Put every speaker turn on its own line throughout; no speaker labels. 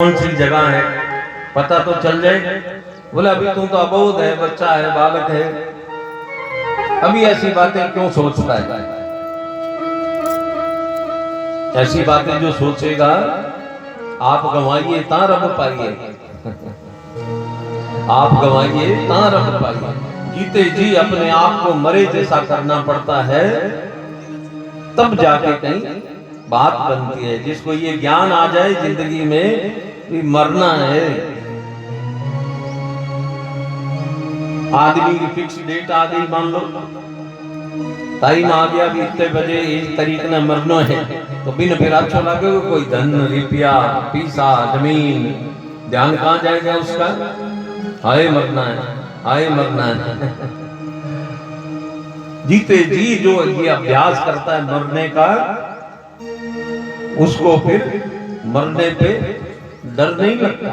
कौन सी जगह है पता तो चल जाए। बोले अभी तू तो अबोध है, बच्चा है, बालक है, अभी ऐसी बातें क्यों सोचता है। ऐसी बातें जो सोचेगा आप गंवाइए ता रब पाइए, आप गंवाइए ता रब पाइए। जीते जी अपने आप को मरे जैसा करना पड़ता है, तब जाके कहीं बात बनती है। जिसको ये ज्ञान आ जाए जिंदगी में भी मरना है, आदमी की फिक्स डेट आ गई, मान लो टाइम आ गया भी इतने बजे इस तरीके ने मरना है, तो बिन फिर अच्छा लगे कोई धन रुपया पैसा जमीन ध्यान कहां जाएगा उसका। आए मरना है, आए मरना है। जीते जी जो ये अभ्यास करता है मरने का, उसको फिर मरने पे डर नहीं लगता।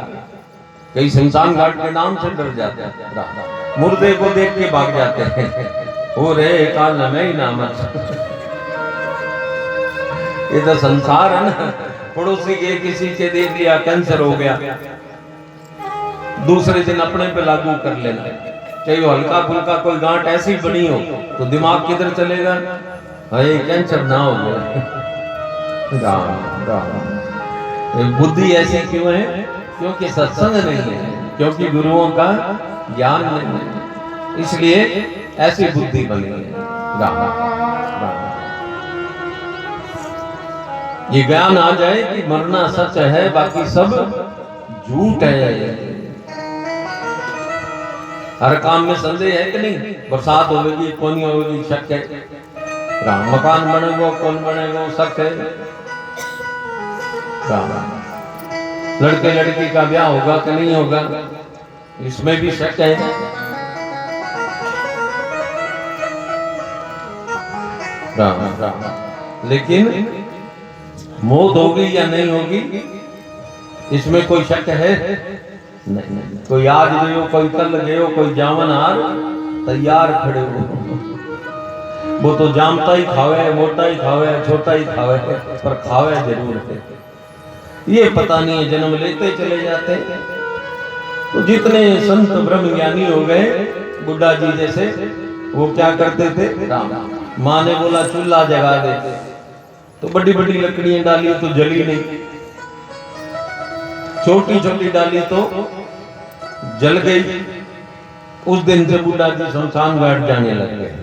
कई शमशान घाट के नाम से डर जाते हैं, मुर्दे को देख के भाग जाते हैं, हो रे काल में ही ना मत। ये तो संसार है ना। पड़ोसी के किसी के दे दिया कैंसर हो गया, दूसरे दिन अपने पे लागू कर लेना, चाहे वो हल्का फुल्का कोई गांठ ऐसी बनी हो तो दिमाग किधर चलेगा, अरे कैंसर ना हो गया। राम राम। बुद्धि ऐसी क्यों है? क्योंकि सत्संग नहीं है, क्योंकि गुरुओं का ज्ञान नहीं है, इसलिए ऐसी बुद्धि बनी है। राम राम। ये ज्ञान आ जाए कि मरना सच है, बाकी सब झूठ है। हर काम में संदेह है कि नहीं? बरसात होगी कौन होगी, शक है। राम। मकान बनेगा कौन बनेगा, शक है। राम। लड़के लड़की का ब्याह होगा कि नहीं होगा, इसमें भी शक है। राम राम। लेकिन मौत होगी या नहीं होगी, इसमें कोई शक है नहीं। कोई आज गयो, कोई कल गयो, कोई जामन हार तैयार खड़े हो, वो तो जामता ही खावे, मोटा ही खावे, छोटा ही खावे, पर खावे जरूर है। ये पता नहीं है, जन्म लेते चले जाते। तो जितने संत ब्रह्म ज्ञानी हो गए, बुड्ढा जी जैसे, वो क्या करते थे, राम माँ ने बोला चूल्हा जगा दे, तो बड़ी बड़ी लकड़ियां डाली तो जली नहीं, छोटी छोटी डाली तो जल गई। उस दिन से बुड्ढा जी शमशान घाट जाने लग गए।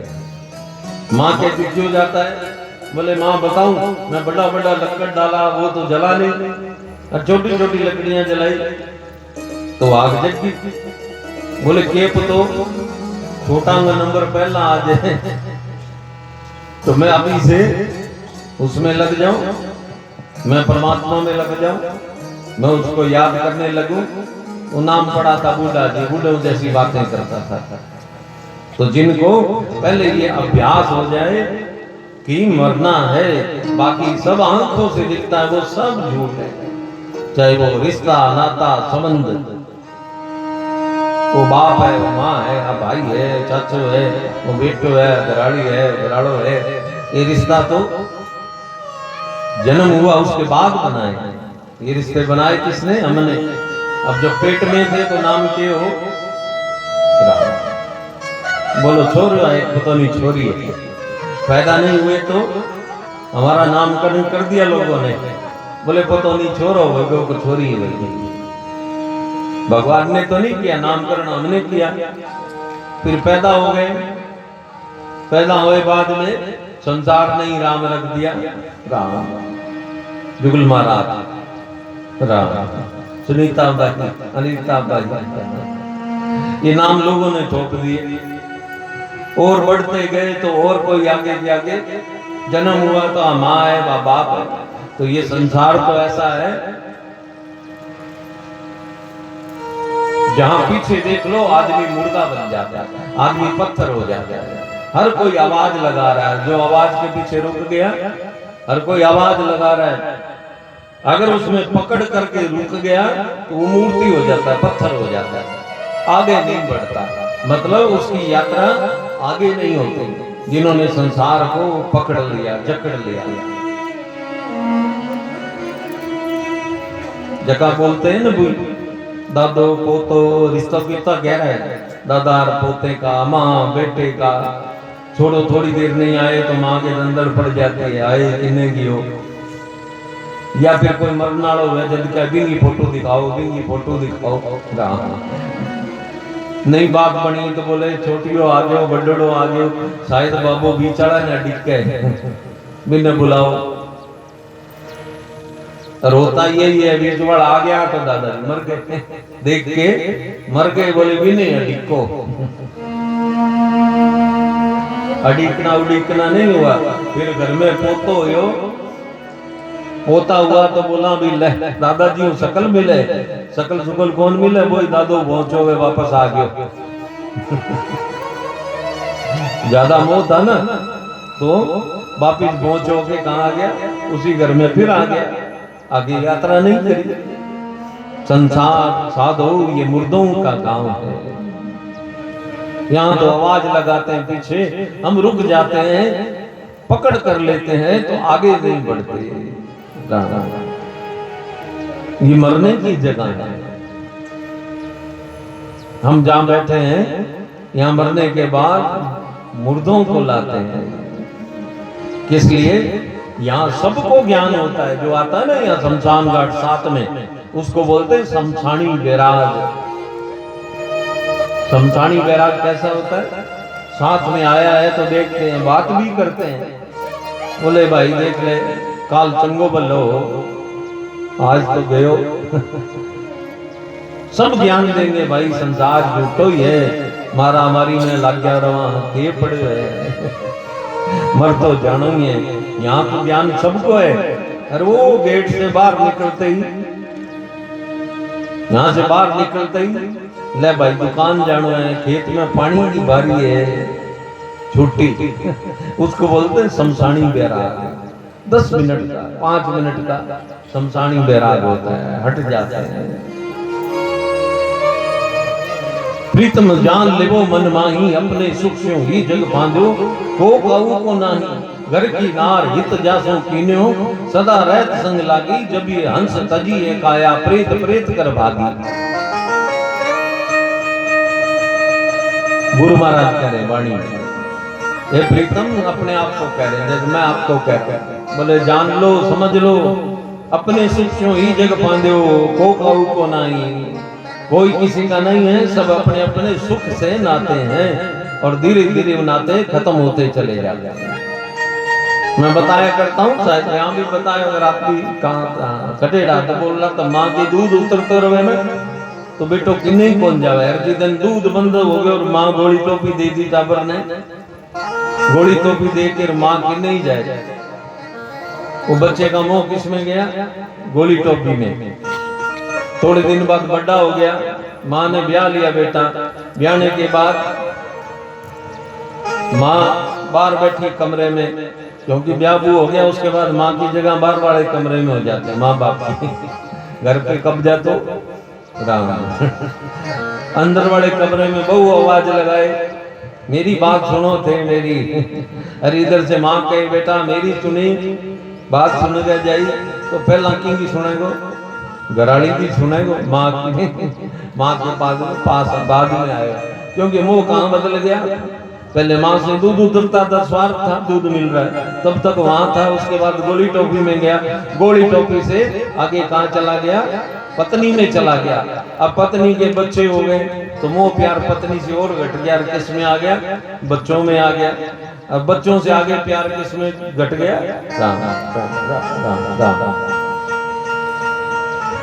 माँ के क्यों जाता है? बोले माँ बताऊं, मैं बड़ा बड़ा लकड़ डाला वो तो जला नहीं, और छोटी छोटी लकड़ियां जलाई तो आग जग गई। बोले केप तो छोटा नंबर पहला आ जाए तो मैं अभी से उसमें लग जाऊं, मैं परमात्मा में लग जाऊं, मैं उसको याद करने लगूं। वो नाम पड़ा था बूढ़ा जी, बूढ़े जैसी बातें करता था। तो जिनको पहले ये अभ्यास हो जाए कि मरना है, बाकी सब आंखों से दिखता है वो सब झूठ है, चाहे वो रिश्ता नाता संबंध, वो बाप है, वो माँ है, भाई है, चाचू है, वो बेटो है, दराड़ी है, दराड़ो है, ये रिश्ता तो जन्म हुआ उसके बाद बनाए। ये रिश्ते बनाए किसने? हमने। अब जब पेट में थे तो नाम के हो, बोलो छोरा है, पता नहीं छोरी है, पैदा नहीं हुए तो हमारा नामकरण कर दिया लोगों ने, बोले पता नहीं छोरो हो को छोरी है। भगवान ने तो नहीं किया नामकरण, हमने किया। फिर पैदा हो गए, पैदा हुए बाद में संसार नहीं राम रख दिया, राम जुगल महाराज, राम सुनीता बाई, अनिता बाई, ये नाम लोगों ने थोप दिए। और बढ़ते गए तो और कोई आगे आगे, जन्म हुआ तो माँ है, बाप है। तो ये संसार तो ऐसा है, जहां पीछे देख लो आदमी मुर्दा बन जाता है, आदमी पत्थर हो जाता है। हर कोई आवाज लगा रहा है, जो आवाज के पीछे रुक गया, हर कोई आवाज लगा रहा है, अगर उसमें पकड़ करके रुक गया तो वो मूर्ति हो जाता है, पत्थर हो जाता है, आगे नहीं बढ़ता, मतलब उसकी यात्रा आगे नहीं होती। जिन्होंने संसार को पकड़ लिया, जकड़ लिया, जका बोलते हैं ना भाई, दादो पोतो रिश्ता कितना गहरा है, दादा और पोते का, माँ बेटे का। छोड़ो थोड़ी देर नहीं आए तो माँ के अंदर पड़ जाते हैं, आए किन्ने की हो। या फिर कोई मरना वाला है जल्दी क्या बिंगी फोटो दिखाओ, बिंगी फोटो दिखाओ। नहीं बात बनी तो बोले छोटियो आ गयो, बड़ो आ गयो, शायद बाबू बीचाड़ा ना डिके बिना बुलाओ। रोता यही है, बीच वाला आ गया तो दादा मर गए, देख के मर गए, बोले भी नहीं अडिको। अडिकना उडिकना नहीं हुआ। फिर घर में पोतो हो, पोता हुआ तो बोला भी ले दादाजी को शकल मिले, शकल सुकल कौन मिले, वही दादो पहुंचो गए वापस आ गयो। ज्यादा मोह था ना तो वापिस पहुंचो के कहा गया, उसी घर में फिर आ गया, आगे यात्रा नहीं करी। संसार साधो ये मुर्दों का गांव है, यहाँ तो आवाज लगाते हैं पीछे, हम रुक जाते हैं, पकड़ कर लेते हैं तो आगे नहीं बढ़ते। ये मरने की जगह है, हम जहां बैठे हैं यहाँ मरने के बाद मुर्दों को लाते हैं। किस लिए? यहाँ सबको ज्ञान होता है, जो आता है ना यहाँ शमशान घाट साथ में, उसको बोलते हैं शमशानी बैराग। शमशानी बैराग कैसा होता है? साथ में आया है तो देखते हैं, बात भी करते हैं, बोले भाई देख ले काल चंगो बल्लो, आज तो गयो। सब ज्ञान देंगे भाई, संसार झूठो ही है, मारा मारी में लग गया रवा के पड़े है, मर तो जानो ही है। यहाँ तो ज्ञान सबको है। अरे वो गेट से बाहर निकलते ही, यहाँ से बाहर निकलते ही ले भाई दुकान जानो है, खेत में पानी की बारी है, छुट्टी। उसको बोलते हैं शमशानी बैराग। 10 मिनट का 5 मिनट का शमशानी बैराग होता है, हट जाते हैं। प्रीतम जान लेवो मन माही, अपने सुख से ही जग बांधो, को कहू को नाही, घर की नार हित जासो कीन्यो, सदा रहत संग लागी, जब ये हंस तजी है काया, प्रेत प्रेत कर भागी। गुरु महाराज कह रहे वाणी, ये प्रीतम अपने आप को कह रहे, जैसे मैं आपको कहता हूं, बोले जान लो समझ लो, अपने सुख से ही जग बांधो, को कहू को नाही, कोई किसी का नहीं है, सब अपने अपने सुख से नाते हैं, और धीरे धीरे वो नाते खत्म होते चले जाते हैं। मैं बताया करता हूँ, शायद यहाँ भी बताया, अगर आपकी कहाँ कटेड़ा तो बोल रहा था माँ की दूध उतरते रहे में तो बेटो किन्ने ही कौन जावे। हर जिस दूध बंद हो गया और माँ गोली टोपी दे दी, टाबर ने गोली टोपी दे कर माँ किन्ने ही जाए। वो बच्चे का मोह किस में गया? गोली टोपी में। थोड़े दिन बाद बड़ा हो गया, माँ ने ब्याह लिया बेटा, ब्याहने के बाद माँ बाहर बैठी कमरे में, क्योंकि ब्याह हो गया, उसके बाद माँ की जगह बाहर वाले कमरे में हो जाते हैं माँ बाप की। घर पे कब्जा तो राम अंदर वाले कमरे में बहू आवाज लगाए, मेरी बात सुनो थे मेरी। अरे इधर से माँ कहे बेटा मेरी सुनी बात सुन जाई, तो पहला की सुनेगो, घराड़ी की सुनेगो, माँ के पास बाद में आए, क्योंकि मुंह कहाँ बदल गया। पहले माँ से दूध उतरता था, स्वार्थ था, दूध मिल रहा है, तब तक वहां था। उसके बाद गोली टोपी में गया, गोली टोपी से आगे कहाँ चला गया? पत्नी में चला गया। अब पत्नी के बच्चे हो गए तो मोह प्यार पत्नी से और घट गया, किस में आ गया? बच्चों में आ गया। अब बच्चों से आगे प्यार किस में घट गया? राम राम राम।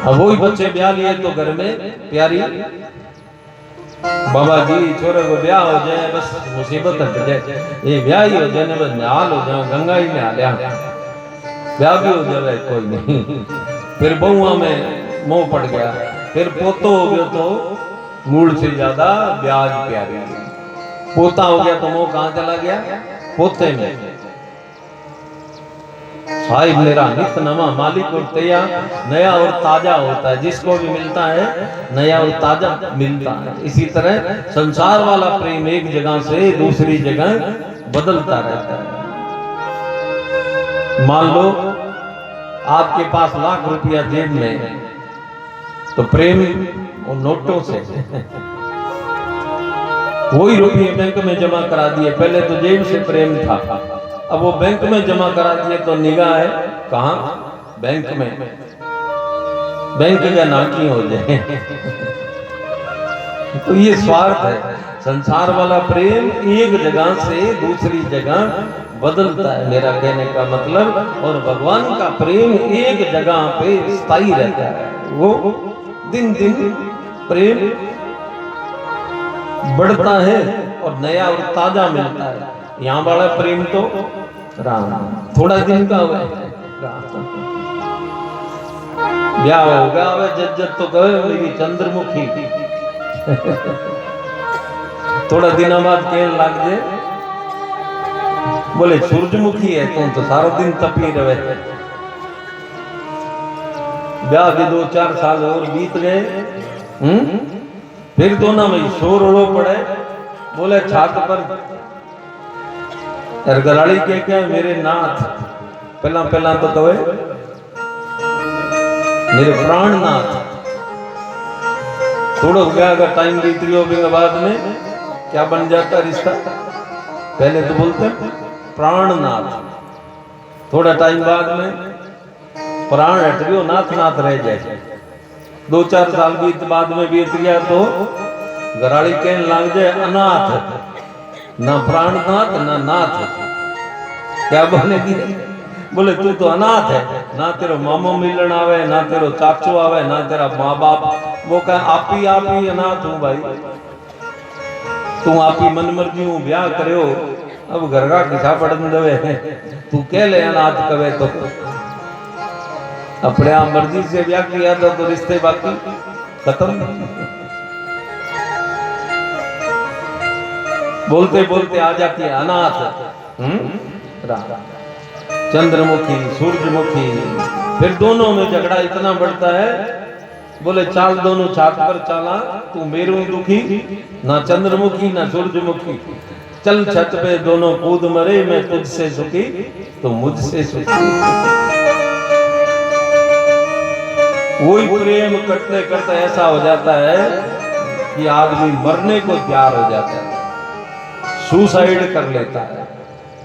अब वही बच्चे ब्याह लिए तो घर में प्यारी बाबा जी छोरे को ब्याह हो जाए, बस मुसीबत हट जाए, ये ब्याह ही हो जाए, बस निहाल हो जाओ, गंगा ही निहाल, ब्याह भी हो जाए कोई नहीं। फिर बहुआ में मोह पड़ गया, फिर पोतो हो गया तो मूल से ज्यादा ब्याज प्यारी, पोता हो गया तो मोह कहाँ चला गया? पोते में। साहिब मेरा नित नवा मालिक और तैया नया और ताजा होता है, जिसको भी मिलता है नया और ताजा मिलता है। इसी तरह संसार वाला प्रेम एक जगह से दूसरी जगह बदलता रहता है। मान लो आपके पास लाख रुपया जेब में, तो प्रेम और नोटों से वही रुपये बैंक में जमा करा दिए। पहले तो जेब से प्रेम था, अब वो बैंक में जमा करा दिए तो निगाह है कहाँ? बैंक में। बैंक का नाकी हो जाए। तो ये स्वार्थ है। संसार वाला प्रेम एक जगह से दूसरी जगह बदलता है, मेरा कहने का मतलब। और भगवान का प्रेम एक जगह पे स्थायी रहता है, वो दिन दिन प्रेम बढ़ता है और नया और ताजा मिलता है। यहाँ वाला प्रेम तो राम थोड़ा दिन का हुआ है, ब्याह हो गया हुआ जज्जत तो कहे मेरी चंद्रमुखी। थोड़ा दिन बाद कहने लग जाए बोले सूरजमुखी है तुम तो सारा दिन तपी रहे। ब्याह के 2-4 साल और बीत गए, फिर दोनों में शोर रो पड़े। बोले छात पर गराड़ी के क्या मेरे नाथ, पहला पहला तो कहे मेरे प्राणनाथ। थोड़ा हो गया अगर टाइम बीत गया के बाद में क्या बन जाता रिश्ता? पहले तो बोलते प्राणनाथ, थोड़ा टाइम बाद में प्राण हट गयो नाथ नाथ रह जाए। 2-4 साल बीत बाद में बीत गया तो गराड़ी कहने लग जाए अनाथ, ना प्राणनाथ ना नाथ। क्या बनेगी? बोले तू तो अनाथ है, ना तेरा मामो मिलन आवे, ना तेरा चाचू आवे, ना तेरा माँ बाप। वो कहे आप ही अनाथ हूँ भाई, तू आप ही मन मर्जी हूँ ब्याह करो, अब घर का किसा पड़न देवे, तू कह ले अनाथ कवे तो। अपने आप मर्जी से ब्याह किया था तो रिश्ते बाकी खत्म। बोलते बोलते आ जाती है अनाथ, चंद्रमुखी सूरजमुखी। फिर दोनों में झगड़ा इतना बढ़ता है, बोले चाल दोनों छात पर चाला, तू मेरू दुखी ना चंद्रमुखी ना सूरजमुखी। चल छत पे दोनों कूद मरे, मैं तुझसे सुखी तो मुझसे सुखी। वही प्रेम करते करते ऐसा हो जाता है कि आदमी मरने को तैयार हो जाता है, सुसाइड कर लेता है।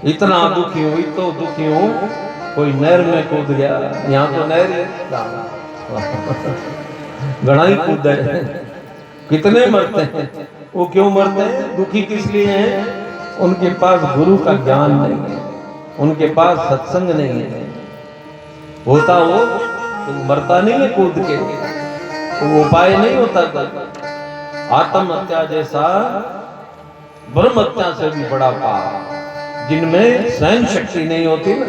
इतना दुखी हुई तो दुखी हूं, कोई नहर में कूद गया। यहाँ तो नहर घड़ा ही कूद है। कितने मरते हैं, वो क्यों मरते हैं? दुखी किस लिए हैं? उनके पास गुरु का ज्ञान नहीं है, उनके पास सत्संग नहीं है। होता वो तो मरता नहीं है कूद के, तो वो उपाय नहीं होता। आत्महत्या जैसा ब्रह्म हत्या से भी बड़ा पाप, जिनमें सहन शक्ति नहीं होती ना।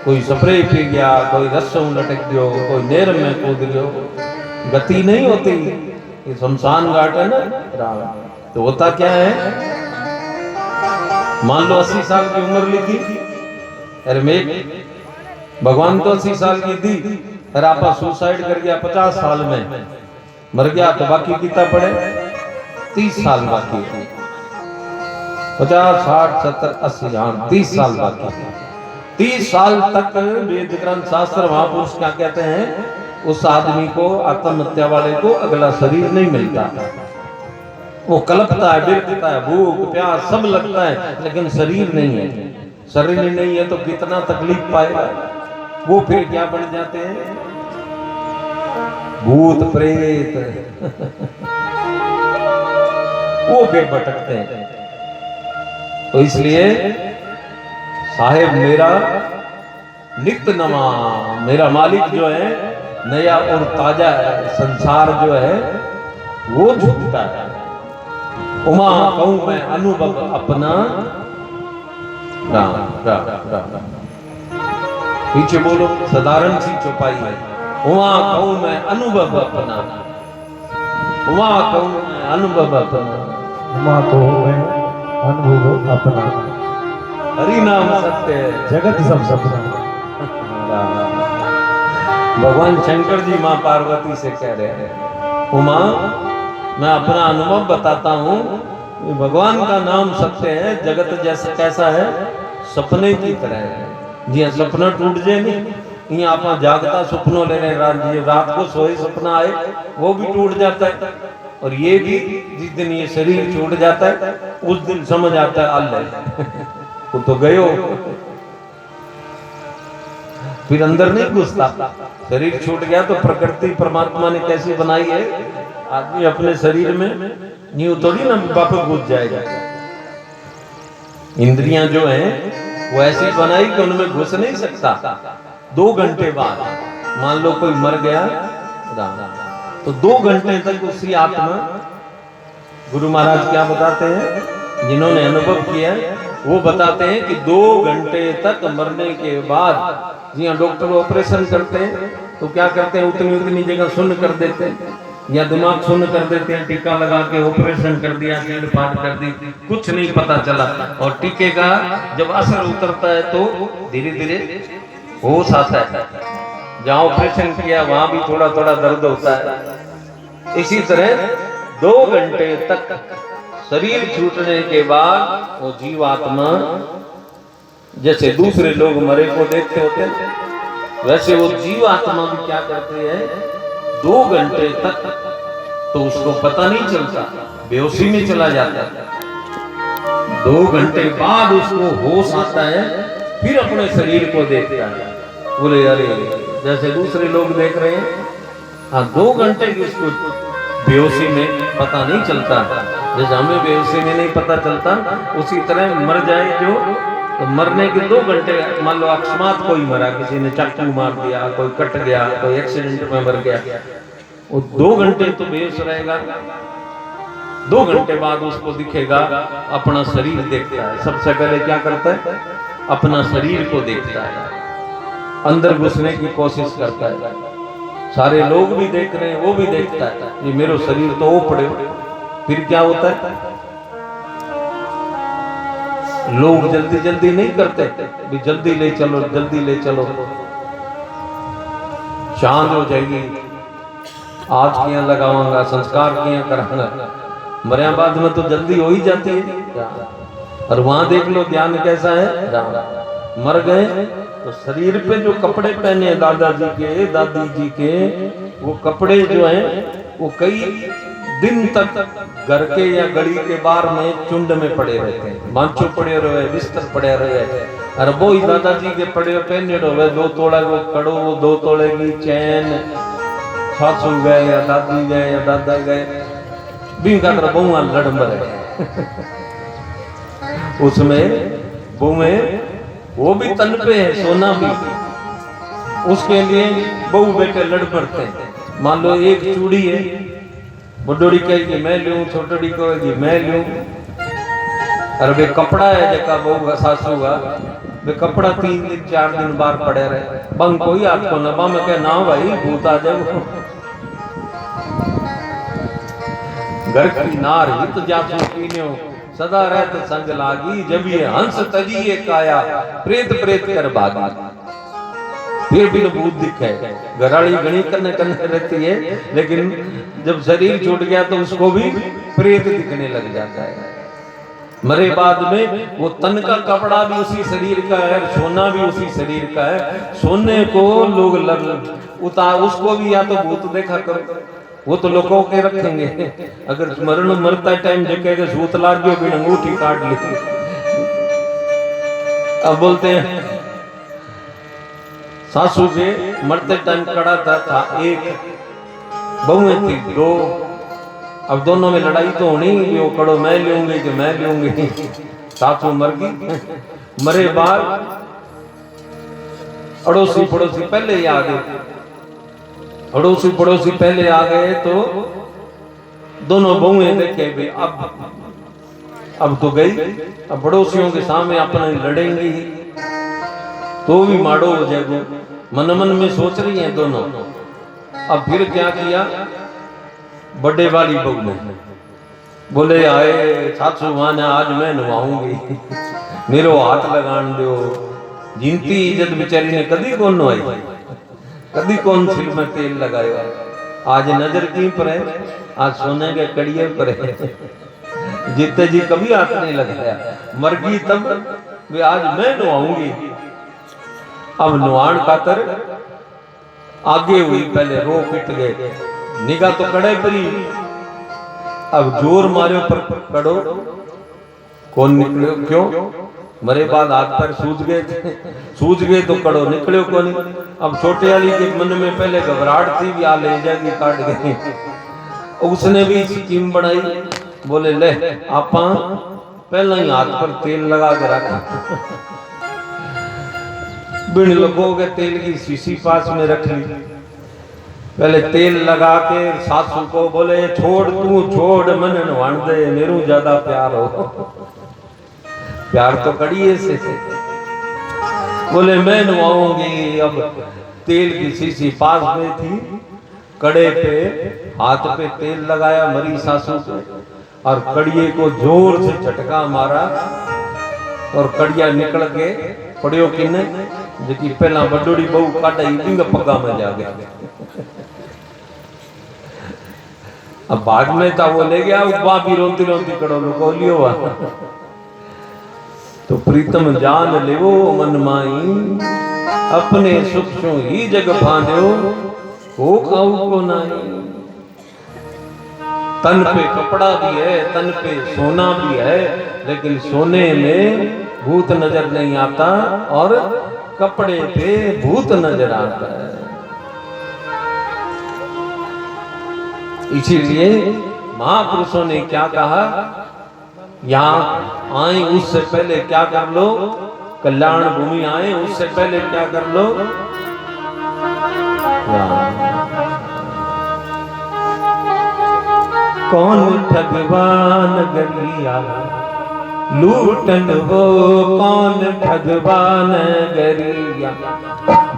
कोई स्प्रे पी गया, कोई रस्सों लटक गयो, कोई नेर में कूद गयो, गति नहीं होती। ये शमशान घाट है ना राम। तो होता क्या है, मान लो 80 साल की उम्र लिखी, अरे मैं भगवान तो 80 साल की थी, अरे आप सुसाइड कर गया 50 साल में मर गया, तो बाकी कितना पड़े? 30 साल बाकी, 50, 60, 70, 80, हाँ 30 साल बाकी। 30 साल तक वेद ग्रंथ शास्त्र महापुरुष क्या कहते हैं, उस आदमी को, आत्महत्या वाले को अगला शरीर नहीं मिलता। वो कल्पता है, बिरकता है, भूख प्यास सब लगता है, लेकिन शरीर नहीं है। शरीर नहीं है तो कितना तकलीफ पाएगा। वो फिर क्या बन जाते हैं? भूत प्रेत। वो फिर भटकते हैं। तो इसलिए साहेब मेरा नित्य नमा, मेरा मालिक जो है नया और ताजा है। संसार जो है वो झूठता है। उमा कहूं मैं अनुभव अपना, राम राम राम। पीछे बोलो, साधारण सी चौपाई है। उमा कहूं मैं अनुभव अपना, उमा कहूं मैं अनुभव अपना,
उमा कहूं मैं अनुभव अपना।
हरि नाम सत्य है
जगत सब सपना।
भगवान शंकर जी मां पार्वती से कह रहे हैं, उमा मैं अपना अनुभव बताता हूँ। भगवान का नाम सत्य है, जगत जैसा कैसा है, सपने की तरह है। जी सपना टूट जाए नहीं यहाँ आप जागता सपनों ले रहे रात को सोए सपना आए वो भी टूट जाता है। और ये भी जिस दिन ये शरीर छूट जाता है उस दिन समझ आता है अल्लाह वो तो गयो, फिर अंदर नहीं घुसता। शरीर छूट गया तो प्रकृति परमात्मा ने कैसी बनाई है, आदमी अपने शरीर में यूं थोड़ी ना वापस घुस जाएगा। इंद्रियां जो हैं वो ऐसी बनाई कि उनमें घुस नहीं सकता। 2 घंटे बाद मान लो कोई मर गया तो 2 घंटे तक उसकी आत्मा, गुरु महाराज क्या बताते हैं जिन्होंने अनुभव किया वो बताते हैं कि 2 घंटे तक मरने के बाद, जी हाँ, डॉक्टर ऑपरेशन करते हैं तो क्या करते हैं, उतनी उतनी जगह सुन्न कर देते हैं या दिमाग सुन्न कर देते हैं, टीका लगा के ऑपरेशन कर दिया, कीड़ फाड़ कर दी, कुछ नहीं पता चला। और टीके का जब असर उतरता है तो धीरे धीरे होश आता है। जहाँ ऑपरेशन किया वहां भी थोड़ा थोड़ा दर्द होता है। इसी तरह 2 घंटे तक शरीर छूटने के बाद वो जीवात्मा जैसे दूसरे लोग मरे को देखते होते हैं, वैसे वो जीवात्मा भी क्या करते हैं, 2 घंटे तक तो उसको पता नहीं चलता, बेहोशी में चला जाता है। 2 घंटे बाद उसको होश आता है, फिर अपने शरीर को देखता है। बोले अरे जैसे दूसरे लोग देख रहे हैं, हाँ 2 घंटे की उसको बेहोशी में पता नहीं चलता। जैसे हमें बेहोशी में नहीं पता चलता, उसी तरह मर जाए जो तो मरने के 2 घंटे, मान लो अकस्मात कोई मरा, किसी ने चाकू मार दिया, कोई कट गया, कोई एक्सीडेंट में मर गया, वो 2 घंटे तो बेहोश रहेगा। 2 घंटे बाद उसको दिखेगा, अपना शरीर देखता है। सबसे पहले क्या करता है, अपना शरीर को देखता है, अंदर घुसने की कोशिश करता है। सारे लोग भी देख रहे हैं, वो भी देखता है, ये मेरा शरीर तो वो पड़े। फिर क्या होता है, लोग जल्दी जल्दी नहीं करते, भी जल्दी ले चलो, जल्दी ले चलो, शांत हो जाएगी, आज किया लगाऊंगा, संस्कार किया कराऊंगा। मरिया बाद में तो जल्दी हो ही जाती है। और वहां देख लो ध्यान कैसा है, मर गए तो शरीर पे जो कपड़े पहने दादाजी के, दादी जी के, वो कपड़े जो हैं वो कई दिन तक घर के या गली के बार में चुंड में पड़े रहते हैं, मांचो पड़े रहे, बिस्तर पड़े रहे। और वो ही दादाजी के पड़े पहने रहे, 2 तोड़ा वो कड़ो, वो 2 तोड़े की चैन, सासू गए या दादी गए या दादा गए, भी का बहुआ लड़ मरे उसमें बहुएं वो भी तन पे है, सोना भी, उसके लिए बहू बेटे लड़ पड़ते हैं। मान लो एक चूड़ी है, बड़ोड़ी कहेगी मैं लूं, छोटड़ी कहेगी मैं लूं। और वे कपड़ा है जका बहू सासू का, वे कपड़ा 3 दिन 4 दिन बार पड़े रहे, बंग कोई आपको न बा, मैं कह ना भाई भूत आ जाओ। घर की नार हित जासू कीन्यो, सदा रहत संग लागी, जब ये हंस तजिए काया, प्रेत प्रेत कर भागी। फिर भी भूत दिखे, घराड़ी घनी करने करने रहती है, लेकिन जब शरीर छूट गया तो उसको भी प्रेत दिखने लग जाता है। मरे बाद में वो तन का कपड़ा भी उसी शरीर का है, सोना भी उसी शरीर का है। सोने को लोग उतार, उसको भी या तो भूत देखा करो, वो तो लोगों के रखेंगे। अगर मरण मरता टाइम जगह सूत लाग गयो भी अंगूठी काट ली। अब बोलते हैं सासू से मरते टाइम कड़ा था, एक बहुएं थी 2, अब दोनों में लड़ाई तो होनी, वो कड़ो मैं लूंगी कि मैं लूंगी। सासू मर गई, मरे बाद अड़ोसी पड़ोसी पहले ही आ गए, अड़ोसी पड़ोसी पहले आ गए तो दोनों बहुएं देखे भी अब तो गई, अब पड़ोसियों के सामने अपने लड़ेंगी तो भी माड़ो हो जाएगा। मन मन में सोच रही हैं दोनों। अब फिर क्या किया, बड़े वाली बहू ने बोले आए सासू मां ने आज मैं नवाऊंगी, मेरो हाथ लगान दो। जिनती इज्जत बेचारी ने कदी कौन नवाई, कदी कौन सिर में तेल लगाया, आज नजर की पर है, आज सोने के कड़िए पर है। जीते जी कभी हाथ नहीं लगाया, मर गई तब वे आज मैं नवाऊंगी। अब नुआन खातर आगे हुई, पहले रो पिट गए, निगाह तो कड़े पर ही, अब जोर मारे पर कड़ो कौन निकले, क्यों मरे बाद हाथ पैर सूज गए थे, सूज गए तो कड़ो निकले कौन। अब छोटे वाली के मन में पहले घबराहट थी भी आ ले जाएगी काट गए, उसने भी स्कीम बनाई, बोले ले आपा पहला ही हाथ पर तेल लगा के रखा, बिन लगोगे तेल की शीशी पास में रख ली, पहले तेल लगा के सासू को बोले छोड़ तू छोड़ मन नवाण दे, मेरू ज्यादा प्यार हो, प्यार तो कड़िए से बोले मैं नवाऊंगी। अब तेल की शीशी पास में थी, कड़े पे हाथ पे तेल लगाया मरी सासू को, और कड़िए को जोर से झटका मारा, और कड़िया निकल के पड़ियो किने जी पहला बडोड़ी बहू काटा इंग पगा में जा गया। अब बाद में था वो ले गया, उपा भी रोती रोती कड़ो को लियो हुआ, तो प्रीतम जान लेवो मन माई, अपने सुख सो ही जग फांदो, हो खाऊ को नहीं। तन पे कपड़ा भी है, तन पे सोना भी है, लेकिन सोने में भूत नजर नहीं आता और कपड़े पे भूत नजर आता है। इसीलिए महापुरुषों ने क्या कहा, यहाँ आए उससे पहले क्या कर लो, कल्याण भूमि आए उससे पहले क्या कर लो, कौन ठगवान गरिया लूटन हो, कौन ठगवान गरिया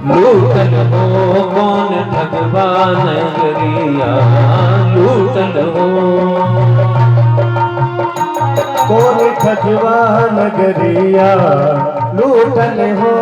लूटन हो, कौन ठगवान गरिया लूटन हो,
कौन ठगवान गरिया लूटन हो,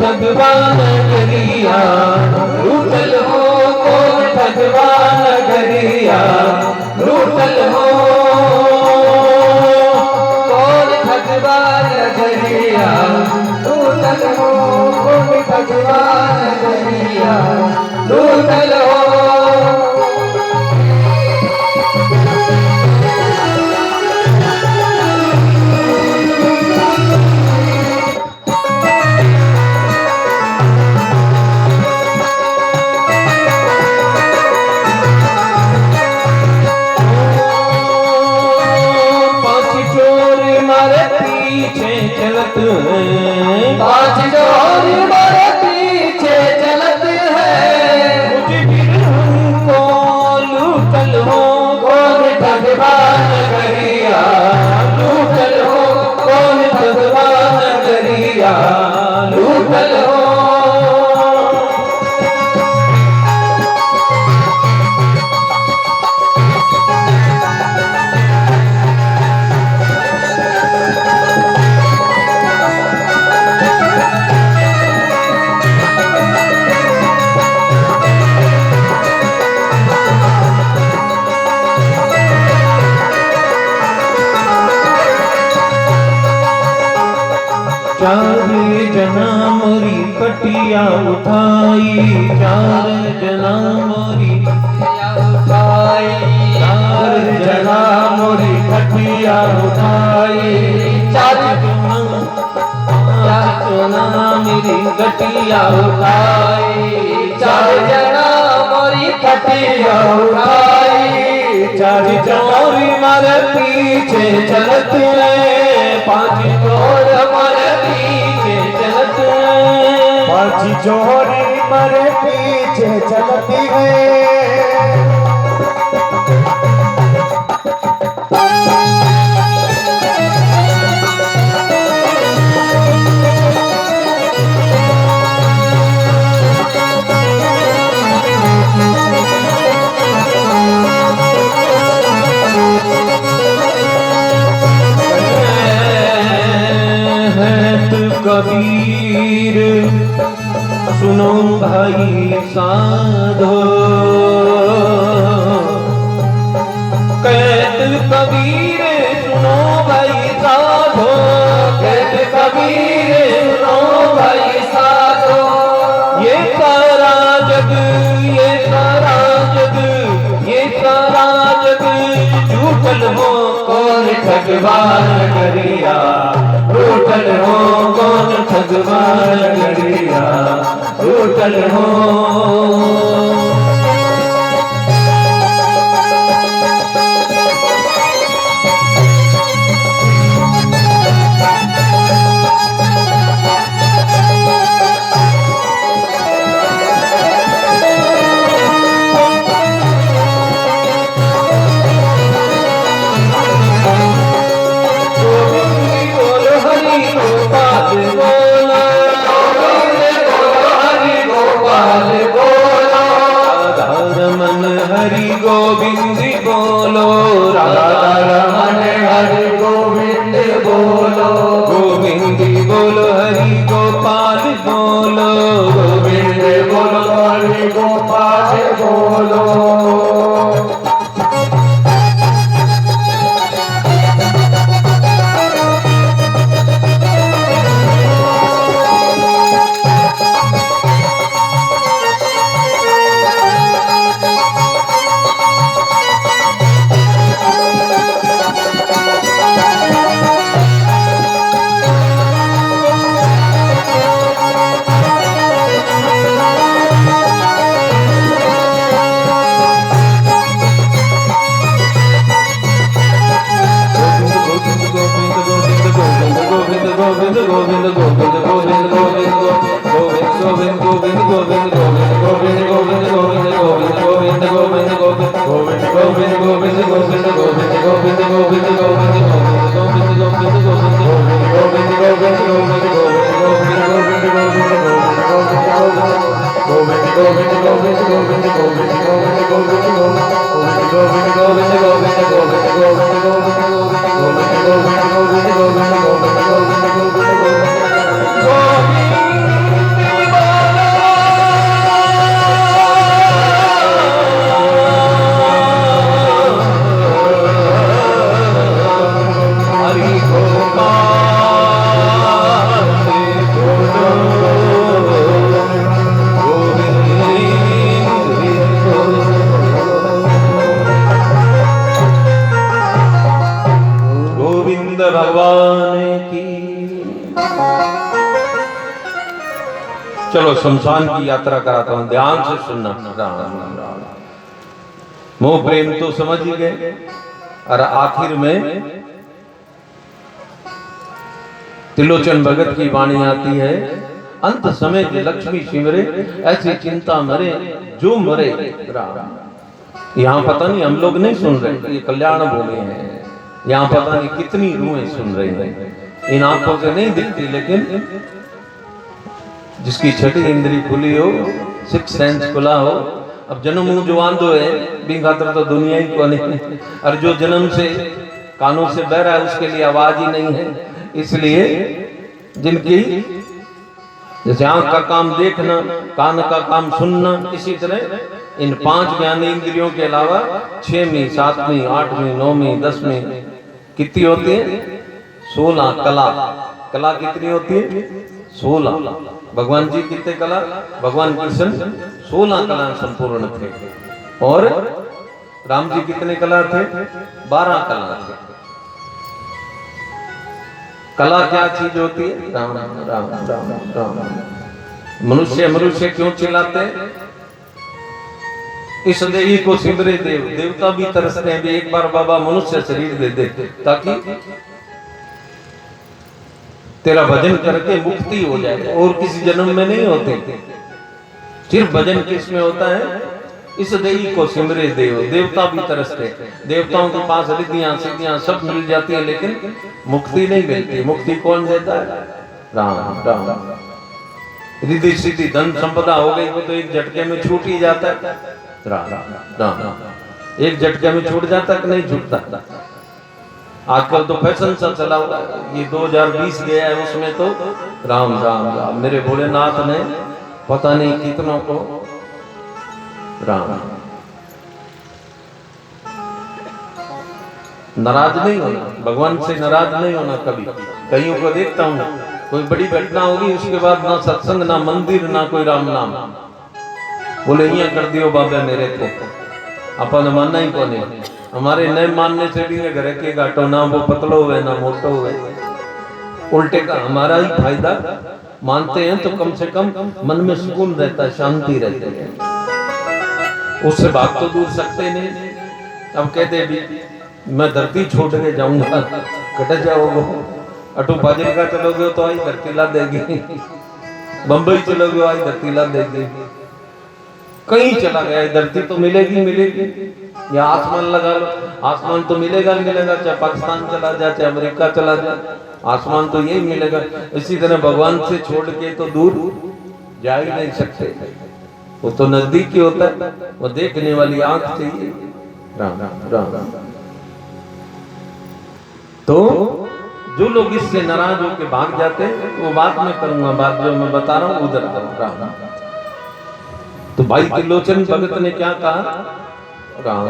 ठगवान गरिया लूटल हो, कौन ठगवान गरिया लूटल हो, कौन ठगवान गरिया लूटल हो, कौन ठगवान गरिया लूटल हो।
पांच चोर मारे पीछे चलत है,
मुझ को लूटल हो,
कौन ठगवान गरिया
चार जना मोरी कटिया उठाई, चार जना मोरी
उठाई, चार जना मोरी खटिया उठाई,
चार जना मेरी गटिया उठाई,
चार जना मोरी खटिया उठाई, चार
चोरी मारे पीछे चलत है, पांच चोर मारे पीछे चलत है,
पांच चोरी मारे पीछे चलती है।
कबीर सुनो भाई साधो, कहत कबीर सुनो भाई साधो,
कहत कबीर सुनो भाई साधो,
ये सारा जग, ये सारा जग, ये सारा जग झूठल हो
कौन ठगवान करिया, रूठल हो कौन ठगवान करिया, रूठल हो।
हरि गोविंद बोलो,
राधा रमन हरि गोविंद बोलो,
गोविंद बोलो हरि गोपाल बोलो,
गोविंद बोलो हरि गोपाल बोलो।
चलो शमशान की यात्रा कराता हूं, ध्यान से सुनना। मोह प्रेम तो समझ ही गए, और आखिर में त्रिलोचन भगत की वाणी आती है, अंत समय के लक्ष्मी सिमरे ऐसी चिंता मरे जो मरे राम। यहाँ पता नहीं, हम लोग नहीं सुन रहे, ये कल्याण भूमि है, यहाँ पता नहीं कितनी रूहें सुन रही हैं, इन आंखों से नहीं दिखती, लेकिन जिसकी छठी इंद्री खुली हो, सिक्स सेंस खुला हो। अब जन्म मुंह जो आंधो है बी खातर तो दुनिया ही को नहीं, और जो जन्म से कानों से बह रहा है उसके लिए आवाज ही नहीं है। इसलिए जिनकी जैसे आंख का काम देखना, कान का काम सुनना, इसी तरह इन 5 ज्ञान इंद्रियों के अलावा 6वीं, 7वीं, 8वीं, 9वीं, 10वीं कितनी होती है? 16 कला, कला कितनी होती है? 16। भगवान जी कितने कला? भगवान कृष्ण 16 कला संपूर्ण थे। और राम जी कितने कला थे? 12 कला थे। कला क्या चीज होती है? राम राम राम राम राम। मनुष्य मनुष्य क्यों चिल्लाते? इस देही को सिमरे देव। देवता भी तरसते हैं भी एक बार बाबा मनुष्य शरीर दे दे ताकि तेरा भजन करके मुक्ति हो जाए। और किसी जन्म में नहीं होते, सिर्फ भजन किसमें होता है? इस देही को सिमरे देव। देवता भी तरसते। देवताओं के पास रिद्धियां सिद्धियां सब मिल जाती है लेकिन मुक्ति नहीं मिलती। मुक्ति कौन देता है? राम राम। रिद्धि सिद्धि धन संपदा हो गई वो तो एक झटके में छूट ही जाता है। राम राम राम। एक झटके में छूट जाता कि नहीं छूटता? आजकल तो फैशन सा चला हुआ है। ये 2020 गया है उसमें तो राम राम राम। मेरे भोलेनाथ ने पता नहीं कितनों को राम। नाराज नहीं होना, भगवान से नाराज नहीं होना कभी। कईयों को देखता हूँ कोई बड़ी घटना होगी उसके बाद ना सत्संग ना मंदिर ना कोई राम नाम। बोले यहाँ कर दियो बाबा मेरे को, अपन मानना ही को नहीं। हमारे नए मानने से भी घर के घाटो ना वो पतलो हुए ना मोटो हुए, उल्टे का हमारा ही फायदा मानते हैं तो कम से कम मन में सुकून रहता है, शांति रहती है। उससे भाग तो दूर सकते नहीं। अब कहते भी मैं धरती छोड़ के जाऊंगा, कट जाओगे। अटू बाजरे का चलोगे तो आई धरती ला देगी, बंबई चलोगे आई धरती ला देगी। कहीं चला गया धरती तो मिलेगी मिलेगी। या आसमान लगा लो, आसमान तो मिलेगा मिलेगा। चाहे पाकिस्तान चला जाए चाहे अमेरिका चला जाए, आसमान तो यही मिलेगा। इसी तरह भगवान से छोड़ के तो दूर जा ही नहीं सकते। वो तो नजदीक ही होता है, वो देखने वाली आंख चाहिए। राम राम राम। तो जो लोग इससे नाराज होकर भाग जाते हैं वो बात मैं करूंगा, बात जो मैं बता रहा हूं उधर राम। तो भाई त्रिलोचन भगत ने क्या कहा? राम।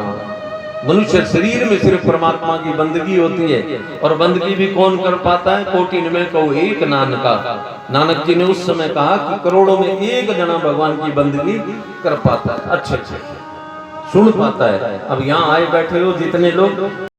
मनुष्य शरीर में सिर्फ परमात्मा की बंदगी होती है और बंदगी भी कौन कर पाता है? कोटि में कहो एक नानका। नानक जी ने उस समय कहा कि करोड़ों में एक जना भगवान की बंदगी कर पाता है, अच्छे अच्छे सुन पाता है। अब यहाँ आए बैठे हो जितने लोग